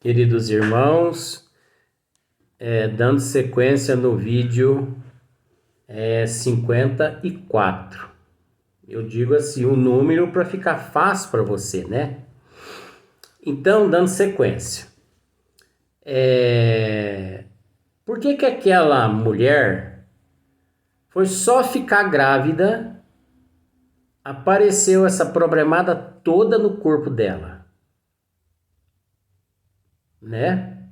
Queridos irmãos, dando sequência no vídeo 54. Eu digo assim, o número para ficar fácil para você, né? Então, dando sequência. Por que que aquela mulher foi só ficar grávida, apareceu essa problemada toda no corpo dela, né?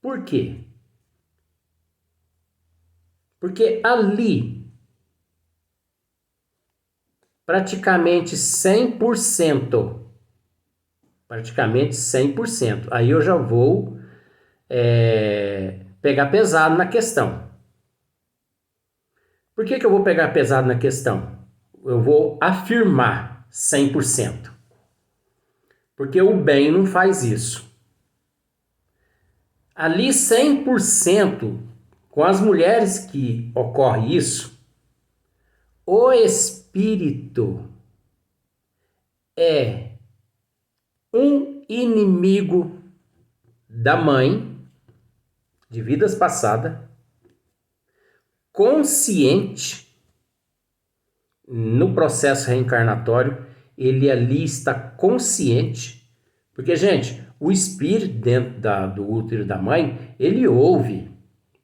Por quê? Porque ali, praticamente 100%, aí eu já vou pegar pesado na questão. Por que que eu vou pegar pesado na questão? Eu vou afirmar 100%. Porque o bem não faz isso. Ali 100%, com as mulheres que ocorre isso, o espírito é um inimigo da mãe de vidas passadas, consciente no processo reencarnatório, ele ali está consciente, porque, gente, o espírito dentro do útero da mãe, ele ouve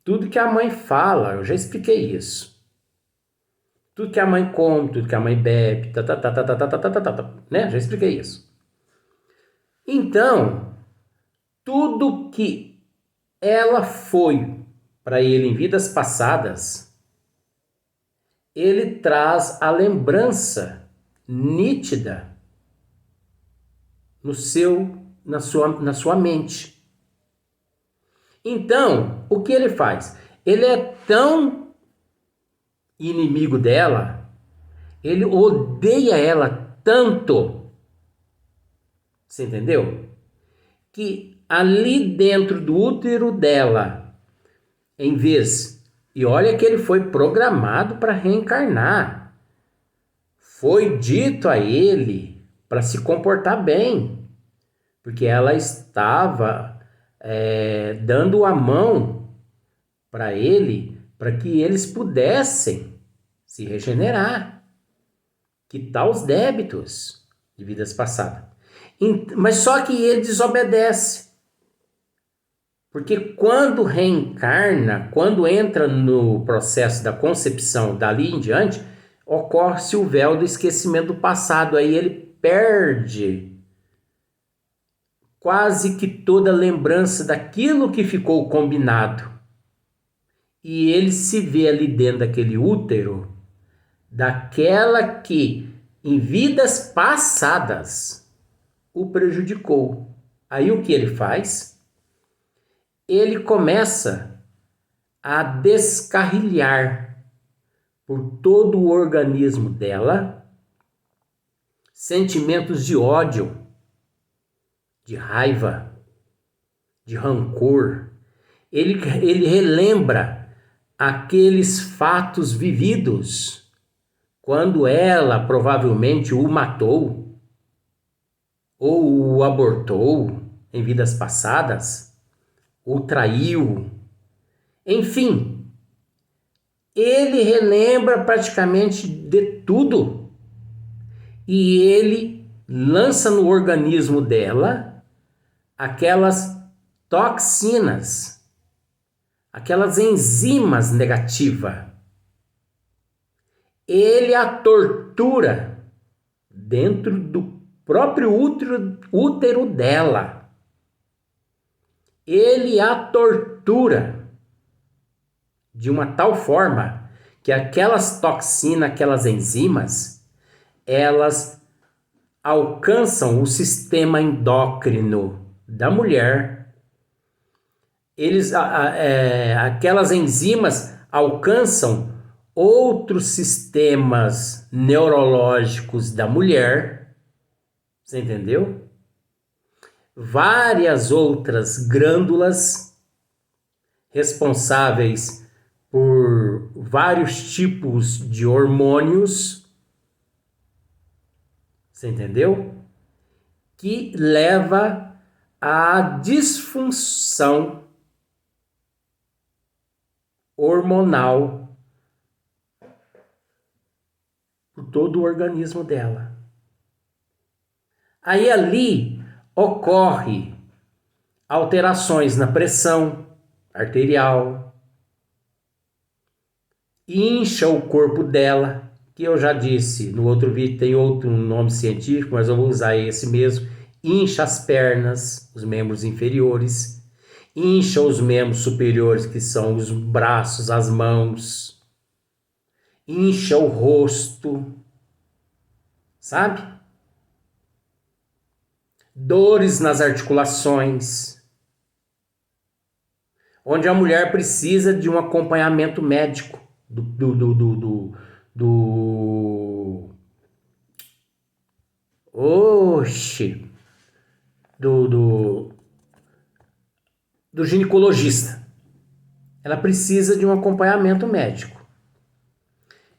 tudo que a mãe fala, eu já expliquei isso. Tudo que a mãe come, tudo que a mãe bebe, né? Já expliquei isso. Então, tudo que ela foi para ele em vidas passadas, ele traz a lembrança nítida na sua mente. Então, o que ele faz? Ele é tão inimigo dela, ele odeia ela tanto, você entendeu? Que ali dentro do útero dela, e olha que ele foi programado para reencarnar, foi dito a ele para se comportar bem, porque ela estava dando a mão para ele, para que eles pudessem se regenerar, quitar os débitos de vidas passadas. Mas só que ele desobedece, porque quando reencarna, quando entra no processo da concepção dali em diante, ocorre-se o véu do esquecimento do passado, aí ele perde quase que toda lembrança daquilo que ficou combinado. E ele se vê ali dentro daquele útero, daquela que em vidas passadas o prejudicou. Aí o que ele faz? Ele começa a descarrilhar por todo o organismo dela sentimentos de ódio, de raiva, de rancor. Ele relembra aqueles fatos vividos quando ela provavelmente o matou ou o abortou em vidas passadas, o traiu, enfim, ele relembra praticamente de tudo e ele lança no organismo dela aquelas toxinas, aquelas enzimas negativas. Ele a tortura dentro do próprio útero dela. Ele a tortura de uma tal forma que aquelas toxinas, aquelas enzimas, elas alcançam o sistema endócrino da mulher. Aquelas enzimas alcançam outros sistemas neurológicos da mulher, você entendeu? Várias outras glândulas responsáveis por vários tipos de hormônios, você entendeu? que leva à disfunção hormonal por todo o organismo dela. Aí ali ocorre alterações na pressão arterial, incha o corpo dela, que eu já disse no outro vídeo, tem outro nome científico, mas eu vou usar esse mesmo. Incha as pernas, os membros inferiores, incha os membros superiores, que são os braços, as mãos, incha o rosto, sabe? Dores nas articulações, onde a mulher precisa de um acompanhamento médico oxe, do ginecologista. Ela precisa de um acompanhamento médico.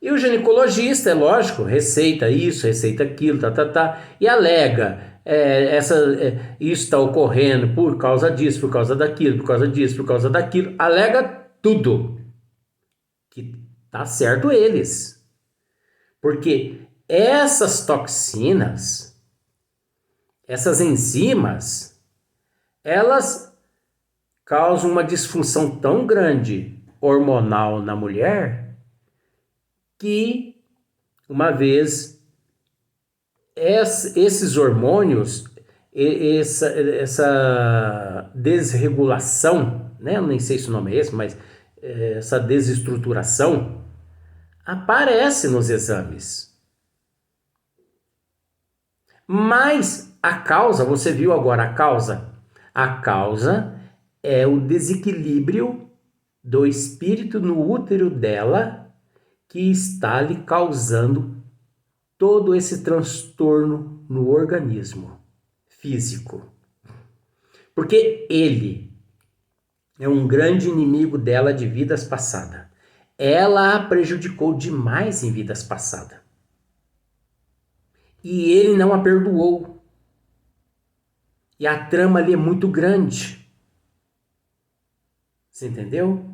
E o ginecologista, é lógico, receita isso, receita aquilo, e alega, isso está ocorrendo por causa disso, por causa daquilo, por causa disso, por causa daquilo, alega tudo. Que tá certo eles. Porque essas toxinas, essas enzimas, elas causam uma disfunção tão grande hormonal na mulher que, uma vez, esses hormônios, essa desregulação, né? Eu nem sei se o nome é esse, mas essa desestruturação aparece nos exames. Mas a causa, você viu agora a causa? A causa é o desequilíbrio do espírito no útero dela, que está lhe causando todo esse transtorno no organismo físico. Porque ele é um grande inimigo dela de vidas passadas. Ela a prejudicou demais em vidas passadas. E ele não a perdoou. E a trama ali é muito grande. Você entendeu?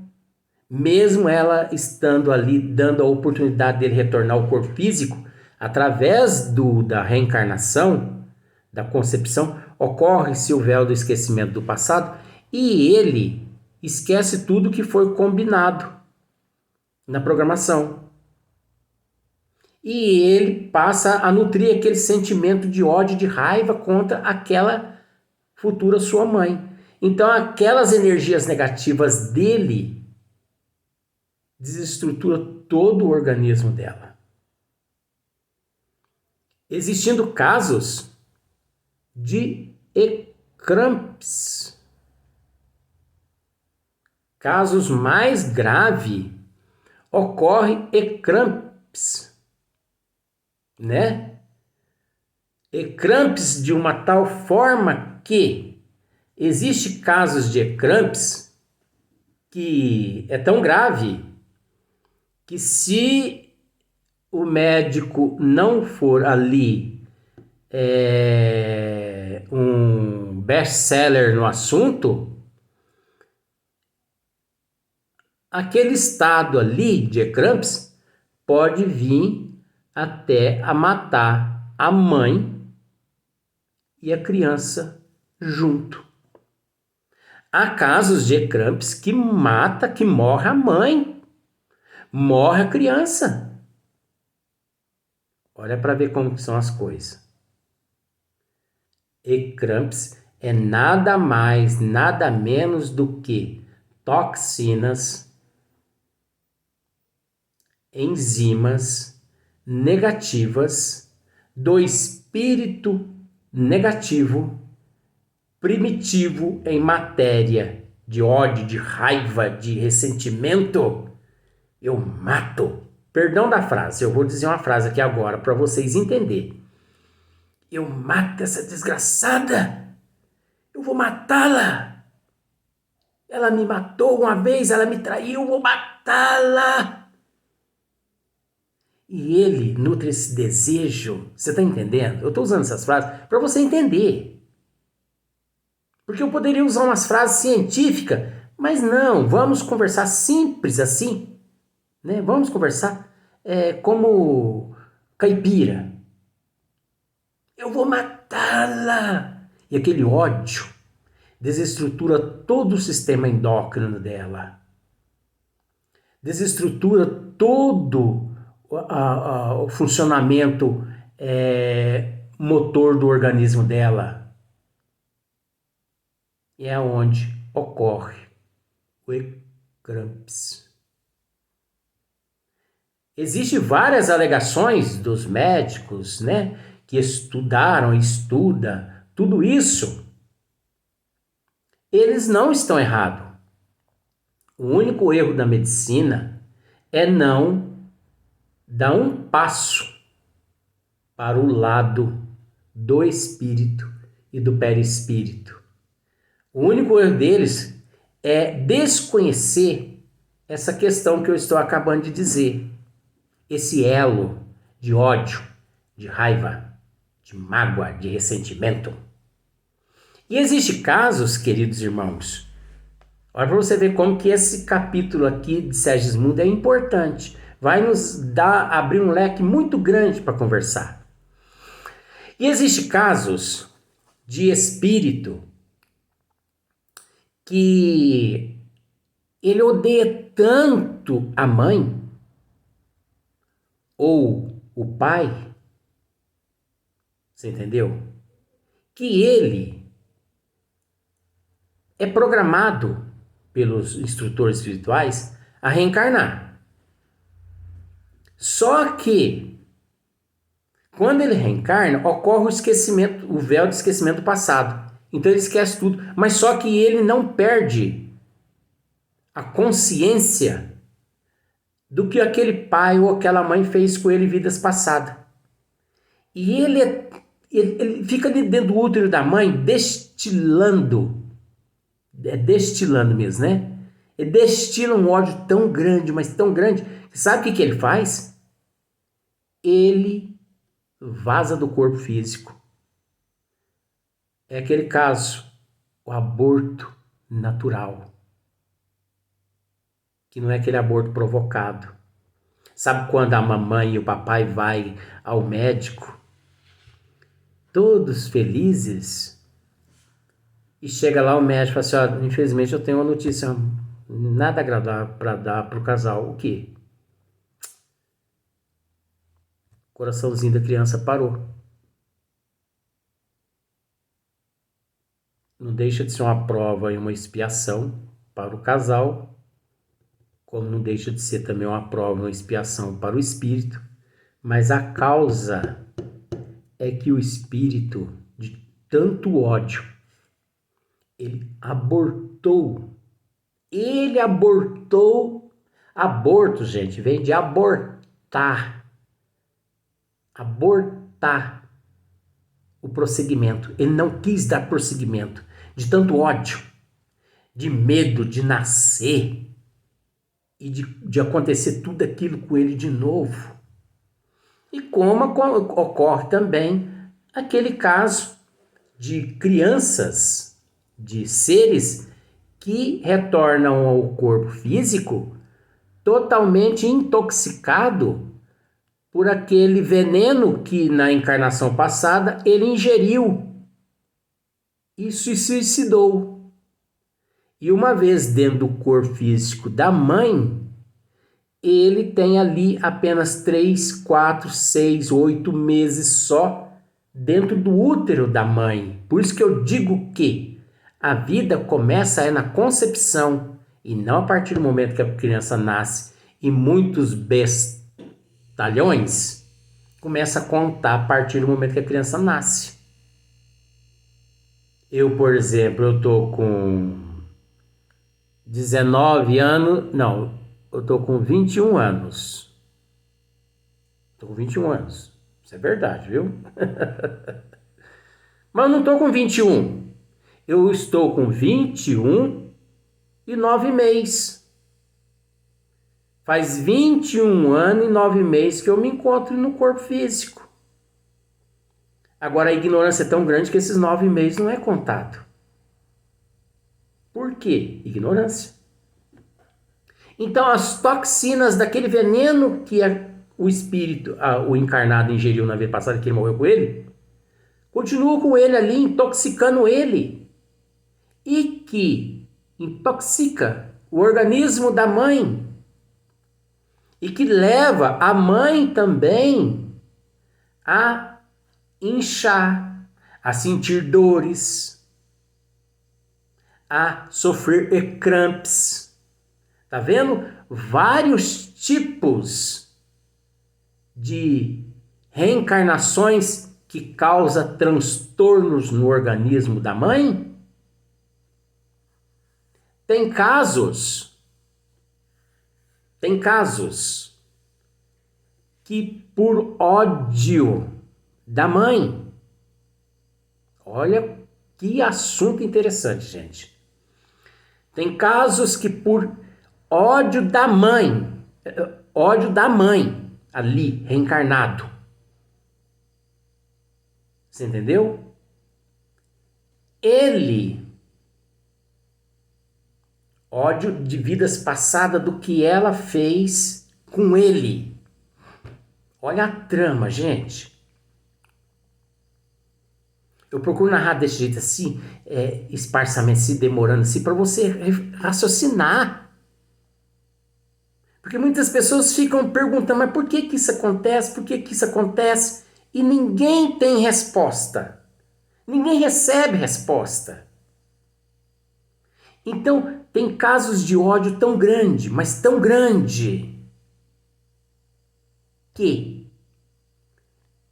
Mesmo ela estando ali, dando a oportunidade dele retornar ao corpo físico, através da reencarnação, da concepção, ocorre-se o véu do esquecimento do passado e ele esquece tudo que foi combinado na programação. E ele passa a nutrir aquele sentimento de ódio, de raiva contra aquela futura sua mãe. Então aquelas energias negativas dele desestrutura todo o organismo dela. Existindo casos de ecrâmpsia. Casos mais graves, ocorre ecrâmpsia, né? Ecrâmpsia de uma tal forma que existe casos de ecrâmpsia que é tão grave que se o médico não for ali um best-seller no assunto, aquele estado ali de ecrâmpsia pode vir até a matar a mãe e a criança junto. Há casos de ecrâmpsia que mata, que morre a mãe, morre a criança. Olha para ver como são as coisas. Ecrâmpsia é nada mais, nada menos do que toxinas, enzimas negativas do espírito negativo, primitivo em matéria de ódio, de raiva, de ressentimento. Eu mato. Perdão da frase, eu vou dizer uma frase aqui agora para vocês entenderem. Eu mato essa desgraçada. Eu vou matá-la. Ela me matou uma vez, ela me traiu, eu vou matá-la. E ele nutre esse desejo. Você está entendendo? Eu estou usando essas frases para você entender. Porque eu poderia usar umas frases científicas, mas não, vamos conversar simples assim, né? Vamos conversar como caipira. Eu vou matá-la! E aquele ódio desestrutura todo o sistema endócrino dela. Desestrutura todo o funcionamento motor do organismo dela. E é onde ocorre o ecrâmpsia. Existem várias alegações dos médicos, né, que estudam tudo isso. Eles não estão errados. O único erro da medicina é não dar um passo para o lado do espírito e do perispírito. O único erro deles é desconhecer essa questão que eu estou acabando de dizer. Esse elo de ódio, de raiva, de mágoa, de ressentimento. E existem casos, queridos irmãos, olha para você ver como que esse capítulo aqui de Segismundo é importante. Vai nos abrir um leque muito grande para conversar. E existem casos de espírito que ele odeia tanto a mãe ou o pai, você entendeu? Que ele é programado pelos instrutores espirituais a reencarnar. Só que quando ele reencarna, ocorre o esquecimento, o véu de esquecimento do passado. Então ele esquece tudo, mas só que ele não perde a consciência do que aquele pai ou aquela mãe fez com ele em vidas passadas. E ele fica ali dentro do útero da mãe destilando, destilando mesmo, né? Ele destila um ódio tão grande, mas tão grande, que sabe o que ele faz? Ele vaza do corpo físico. É aquele caso, o aborto natural, que não é aquele aborto provocado. Sabe quando a mamãe e o papai vai ao médico, todos felizes, e chega lá o médico e fala assim, infelizmente eu tenho uma notícia nada agradável para dar para o casal. O quê? O coraçãozinho da criança parou. Não deixa de ser uma prova e uma expiação para o casal, como não deixa de ser também uma prova e uma expiação para o espírito, mas a causa é que o espírito, de tanto ódio, ele abortou. Ele abortou. Aborto, gente, vem de abortar. Abortar o prosseguimento. Ele não quis dar prosseguimento. De tanto ódio, de medo de nascer e de acontecer tudo aquilo com ele de novo. E como ocorre também aquele caso de crianças, de seres que retornam ao corpo físico totalmente intoxicado por aquele veneno que na encarnação passada ele ingeriu e se suicidou. E uma vez dentro do corpo físico da mãe, ele tem ali apenas 3, 4, 6, 8 meses só dentro do útero da mãe. Por isso que eu digo que a vida começa na concepção e não a partir do momento que a criança nasce. E muitos bestalhões começam a contar a partir do momento que a criança nasce. Eu, por exemplo, eu tô com 19 anos, não, eu tô com 21 anos. Tô com 21 anos. Isso é verdade, viu? Mas eu não tô com 21. Eu estou com 21 e 9 meses. Faz 21 anos e 9 meses que eu me encontro no corpo físico. Agora a ignorância é tão grande que esses 9 meses não é contado. Por quê? Ignorância. Então as toxinas daquele veneno que o espírito, o encarnado ingeriu na vida passada, que ele morreu com ele, continuam com ele ali, intoxicando ele. E que intoxica o organismo da mãe. E que leva a mãe também a inchar, a sentir dores, a sofrer ecrâmpes. Tá vendo? Vários tipos de reencarnações que causam transtornos no organismo da mãe. Tem casos que por ódio da mãe, olha que assunto interessante, gente. Tem casos que por ódio da mãe ali, reencarnado. Você entendeu? Ódio de vidas passadas do que ela fez com ele. Olha a trama, gente. Eu procuro narrar desse jeito assim, esparsamente, se demorando assim, para você raciocinar. Porque muitas pessoas ficam perguntando, mas por que isso acontece? Por que isso acontece? E ninguém tem resposta. Ninguém recebe resposta. Então, tem casos de ódio tão grande, mas tão grande, que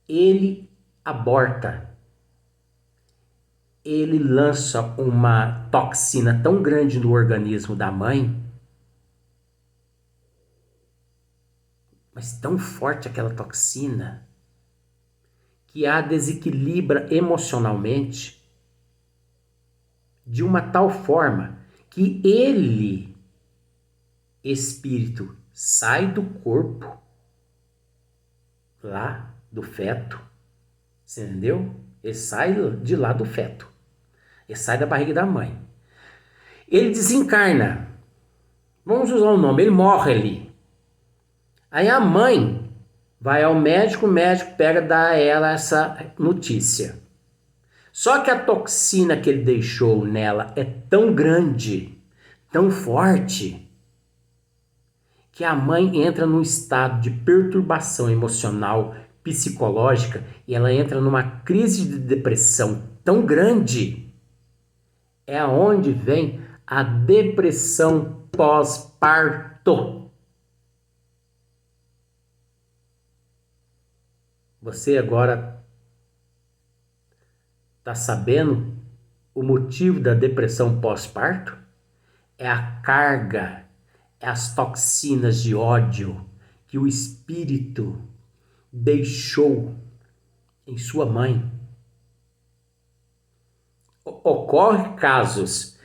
ele aborta. Ele lança uma toxina tão grande no organismo da mãe, mas tão forte aquela toxina, que a desequilibra emocionalmente de uma tal forma que ele, espírito, sai do corpo, lá do feto, você entendeu? Ele sai de lá do feto, ele sai da barriga da mãe, ele desencarna, vamos usar o nome, ele morre ali. Aí a mãe vai ao médico, o médico pega e dá a ela essa notícia. Só que a toxina que ele deixou nela é tão grande, tão forte, que a mãe entra num estado de perturbação emocional, psicológica, e ela entra numa crise de depressão tão grande. É aonde vem a depressão pós-parto. Você agora está sabendo o motivo da depressão pós-parto? É a carga, é as toxinas de ódio que o espírito deixou em sua mãe. Ocorre casos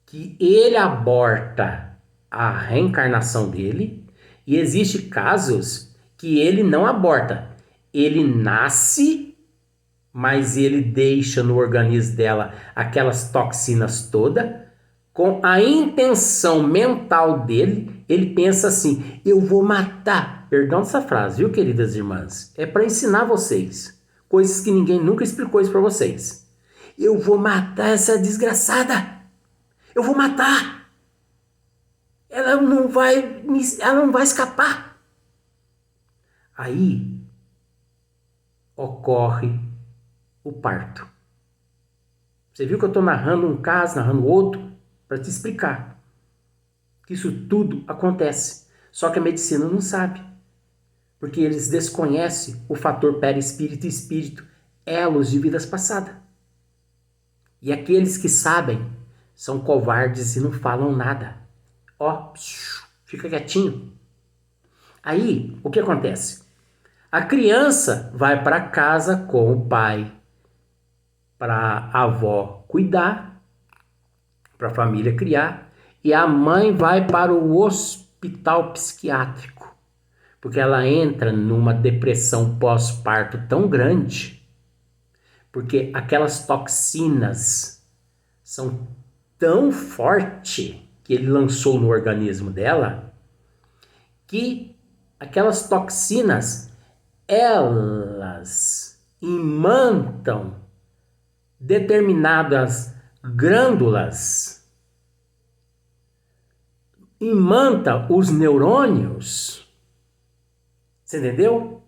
que ele aborta a reencarnação dele, e existe casos que ele não aborta. Ele nasce, mas ele deixa no organismo dela aquelas toxinas todas, com a intenção mental dele, ele pensa assim, eu vou matar. Perdão essa frase, viu, queridas irmãs? É para ensinar vocês coisas que ninguém nunca explicou isso para vocês. Eu vou matar essa desgraçada. Eu vou matar. Ela não vai escapar. Aí ocorre o parto. Você viu que eu estou narrando um caso, narrando outro, para te explicar que isso tudo acontece. Só que a medicina não sabe, porque eles desconhecem o fator perispírito e espírito, elos de vidas passadas. E aqueles que sabem são covardes e não falam nada. Ó, fica quietinho. Aí, o que acontece? A criança vai para casa com o pai, para a avó cuidar, para a família criar, e a mãe vai para o hospital hospital psiquiátrico, porque ela entra numa depressão pós-parto tão grande, porque aquelas toxinas são tão fortes que ele lançou no organismo dela, que aquelas toxinas, elas imantam determinadas glândulas, imanta os neurônios, você entendeu?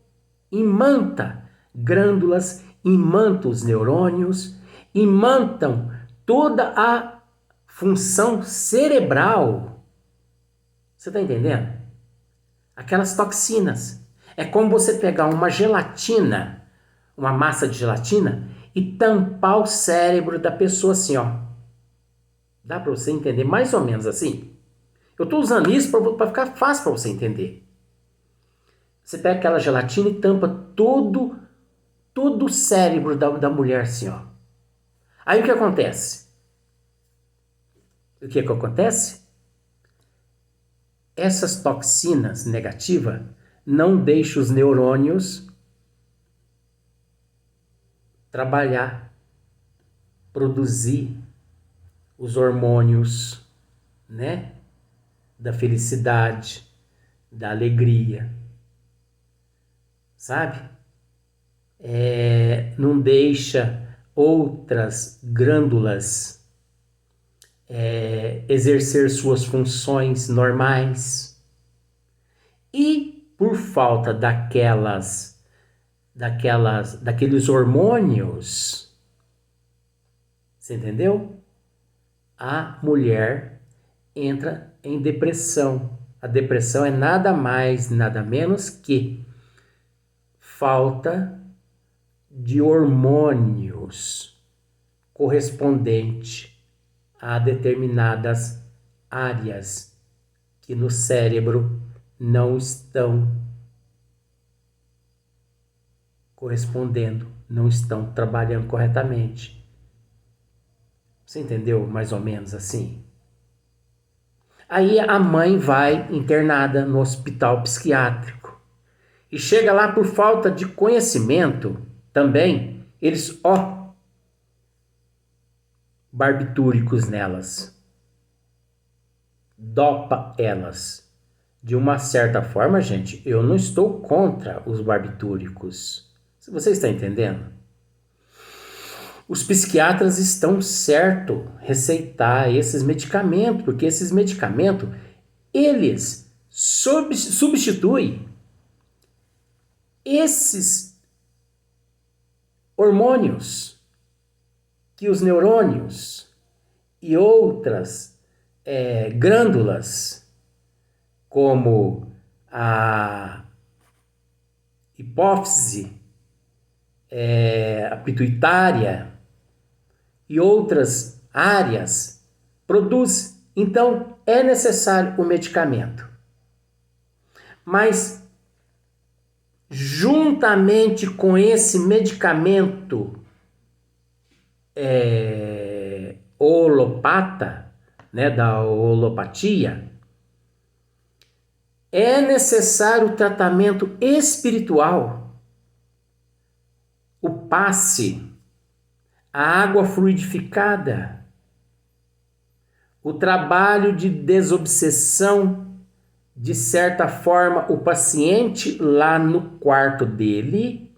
Imanta glândulas, imanta os neurônios, imantam toda a função cerebral. Você está entendendo? Aquelas toxinas. É como você pegar uma gelatina, uma massa de gelatina, e tampar o cérebro da pessoa assim, ó. Dá para você entender mais ou menos assim? Eu estou usando isso para ficar fácil para você entender. Você pega aquela gelatina e tampa todo o cérebro da mulher assim, ó. Aí o que acontece? O que acontece? Essas toxinas negativas não deixam os neurônios trabalhar, produzir os hormônios, né? Da felicidade, da alegria, sabe? Não deixa outras glândulas exercer suas funções normais. E por falta daqueles hormônios, você entendeu? A mulher entra em depressão. A depressão é nada mais, nada menos que falta de hormônios correspondente a determinadas áreas que no cérebro não estão correspondendo, não estão trabalhando corretamente. Você entendeu mais ou menos assim? Aí a mãe vai internada no hospital psiquiátrico e chega lá por falta de conhecimento também, eles, barbitúricos nelas, dopa elas. De uma certa forma, gente, eu não estou contra os barbitúricos. Você está entendendo? Os psiquiatras estão certos receitar esses medicamentos, porque esses medicamentos, eles substituem esses hormônios que os neurônios e outras glândulas, como a hipófise, a pituitária e outras áreas produz. Então é necessário o medicamento. Mas juntamente com esse medicamento holopata, né, da holopatia, é necessário o tratamento espiritual, o passe, a água fluidificada, o trabalho de desobsessão, de certa forma, o paciente lá no quarto dele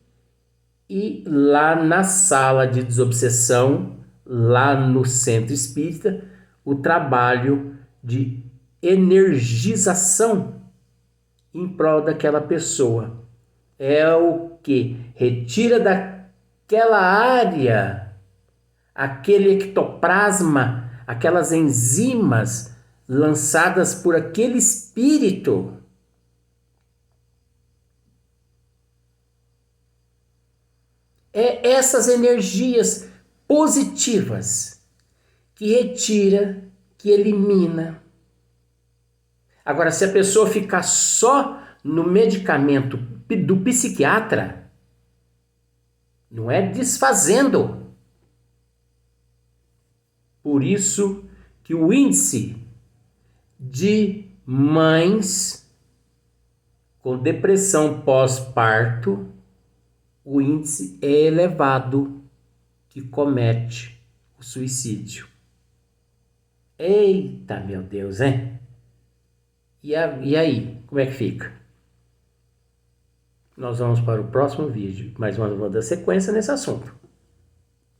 e lá na sala de desobsessão, lá no centro espírita, o trabalho de energização em prol daquela pessoa. É o que retira daquela área aquele ectoplasma, aquelas enzimas lançadas por aquele espírito. É essas energias positivas que retira, que elimina. Agora, se a pessoa ficar só no medicamento do psiquiatra, não é desfazendo. Por isso que o índice de mães com depressão pós-parto, o índice é elevado que comete o suicídio. Eita, meu Deus, hein? E aí, como é que fica? Nós vamos para o próximo vídeo, mais uma sequência nesse assunto.